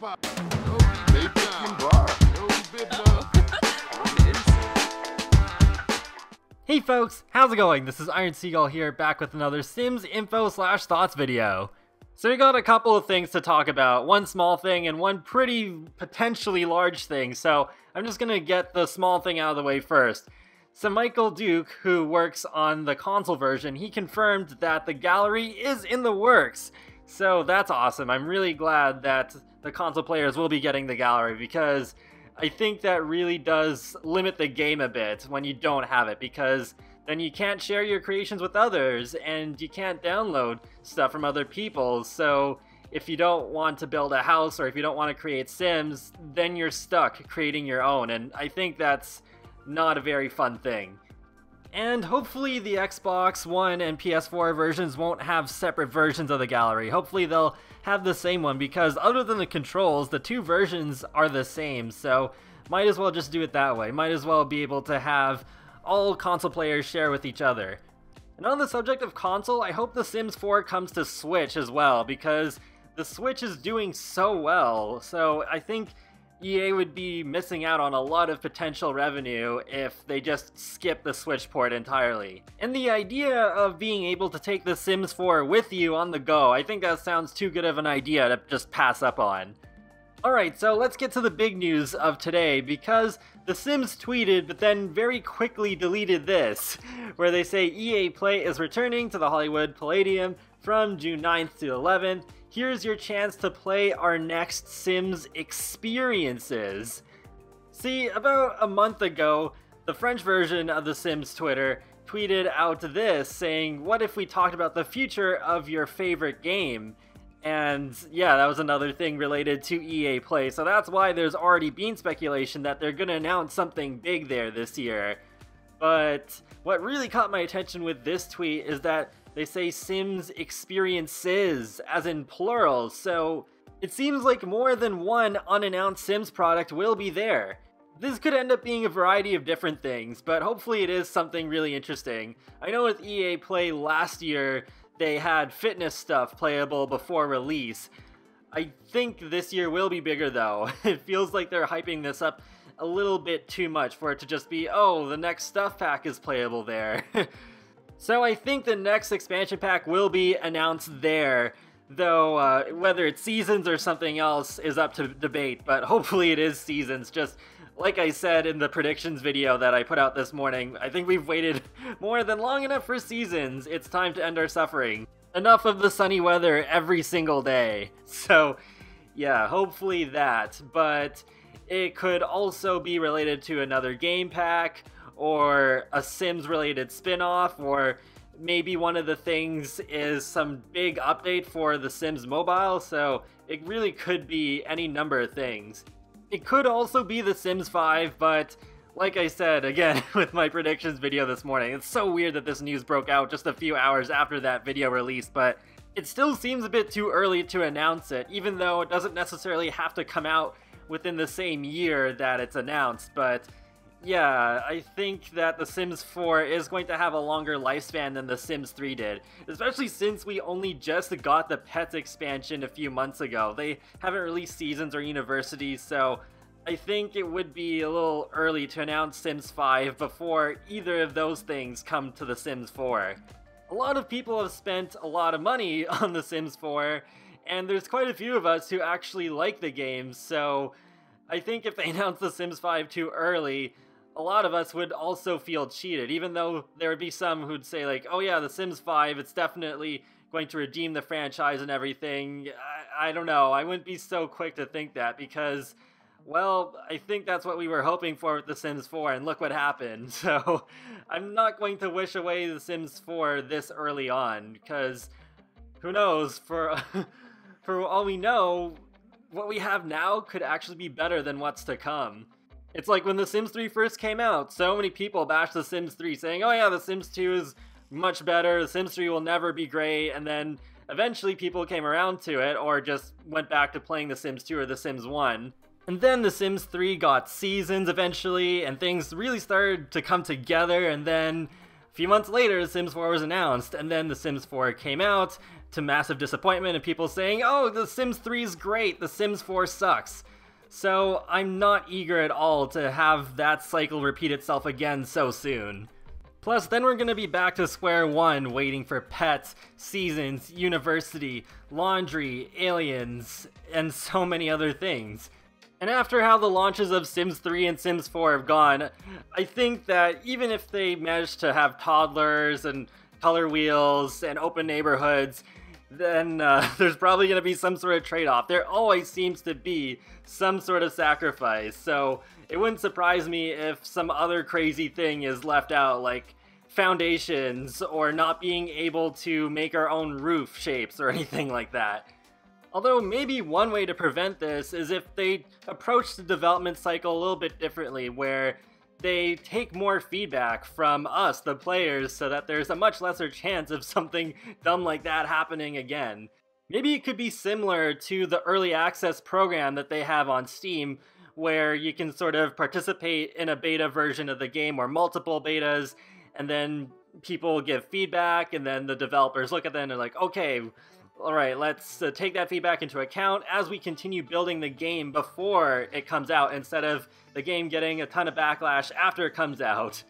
Hey folks, how's it going? This is Seagull here, back with another Sims info/thoughts video. So we got a couple of things to talk about, one small thing and one pretty potentially large thing, so I'm just gonna get the small thing out of the way first. So Michael Duke, who works on the console version, he confirmed that the gallery is in the works. So that's awesome. I'm really glad that the console players will be getting the gallery, because I think that really does limit the game a bit when you don't have it, because then you can't share your creations with others and you can't download stuff from other people. So if you don't want to build a house or if you don't want to create Sims, then you're stuck creating your own, and I think that's not a very fun thing. And hopefully the Xbox One and PS4 versions won't have separate versions of the gallery. Hopefully they'll have the same one, because other than the controls, the two versions are the same, so might as well just do it that way. Might as well be able to have all console players share with each other. And on the subject of console, I hope The Sims 4 comes to Switch as well, because the Switch is doing so well, so I think EA would be missing out on a lot of potential revenue if they just skip the Switch port entirely. And the idea of being able to take The Sims 4 with you on the go, I think that sounds too good of an idea to just pass up on. Alright, so let's get to the big news of today, because The Sims tweeted but then very quickly deleted this, where they say EA Play is returning to the Hollywood Palladium from June 9th to 11th. Here's your chance to play our next Sims experiences. See, about a month ago, the French version of The Sims Twitter tweeted out this, saying, what if we talked about the future of your favorite game? And yeah, that was another thing related to EA Play, so that's why there's already been speculation that they're gonna announce something big there this year. But what really caught my attention with this tweet is that they say Sims experiences, as in plural, so it seems like more than one unannounced Sims product will be there. This could end up being a variety of different things, but hopefully it is something really interesting. I know with EA Play last year, they had fitness stuff playable before release. I think this year will be bigger though. It feels like they're hyping this up a little bit too much for it to just be, oh, the next stuff pack is playable there. So I think the next expansion pack will be announced there, though whether it's Seasons or something else is up to debate, but hopefully it is Seasons. Just like I said in the predictions video that I put out this morning, I think we've waited more than long enough for Seasons. It's time to end our suffering. Enough of the sunny weather every single day. So yeah, hopefully that, but it could also be related to another game pack, or a Sims related spin-off, or maybe one of the things is some big update for the Sims mobile, so it really could be any number of things. It could also be The Sims 5, but like I said, again, with my predictions video this morning, it's so weird that this news broke out just a few hours after that video release, but it still seems a bit too early to announce it, even though it doesn't necessarily have to come out within the same year that it's announced. But yeah, I think that The Sims 4 is going to have a longer lifespan than The Sims 3 did, especially since we only just got the Pets expansion a few months ago. They haven't released Seasons or Universities, so I think it would be a little early to announce Sims 5 before either of those things come to The Sims 4. A lot of people have spent a lot of money on The Sims 4, and there's quite a few of us who actually like the game, so I think if they announce The Sims 5 too early, a lot of us would also feel cheated, even though there would be some who'd say like, oh yeah, The Sims 5, it's definitely going to redeem the franchise and everything. I don't know, I wouldn't be so quick to think that, because, well, I think that's what we were hoping for with The Sims 4, and look what happened. So I'm not going to wish away The Sims 4 this early on, because who knows, for all we know, what we have now could actually be better than what's to come. It's like when The Sims 3 first came out, so many people bashed The Sims 3 saying, oh yeah, The Sims 2 is much better, The Sims 3 will never be great, and then eventually people came around to it, or just went back to playing The Sims 2 or The Sims 1. And then The Sims 3 got Seasons eventually, and things really started to come together, and then a few months later, The Sims 4 was announced, and then The Sims 4 came out, to massive disappointment and people saying, oh, The Sims 3 is great, The Sims 4 sucks. So I'm not eager at all to have that cycle repeat itself again so soon. Plus, then we're gonna be back to square one, waiting for pets, seasons, university, laundry, aliens, and so many other things. And after how the launches of Sims 3 and Sims 4 have gone, I think that even if they manage to have toddlers and color wheels and open neighborhoods, then there's probably going to be some sort of trade-off. There always seems to be some sort of sacrifice, so it wouldn't surprise me if some other crazy thing is left out, like foundations or not being able to make our own roof shapes or anything like that. Although maybe one way to prevent this is if they approach the development cycle a little bit differently, where they take more feedback from us, the players, so that there's a much lesser chance of something dumb like that happening again. Maybe it could be similar to the early access program that they have on Steam, where you can sort of participate in a beta version of the game or multiple betas, and then people give feedback, and then the developers look at them and are like, okay, alright, let's take that feedback into account as we continue building the game before it comes out, instead of the game getting a ton of backlash after it comes out.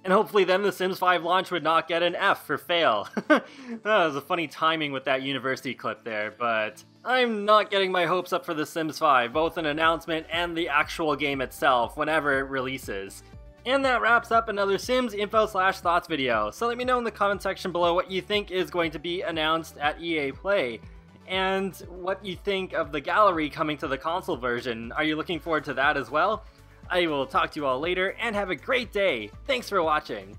And hopefully then the Sims 5 launch would not get an F for fail. That was a funny timing with that university clip there, but I'm not getting my hopes up for the Sims 5, both an announcement and the actual game itself, whenever it releases. And that wraps up another Sims info/thoughts video, so let me know in the comment section below what you think is going to be announced at EA Play, and what you think of the gallery coming to the console version. Are you looking forward to that as well? I will talk to you all later, and have a great day! Thanks for watching!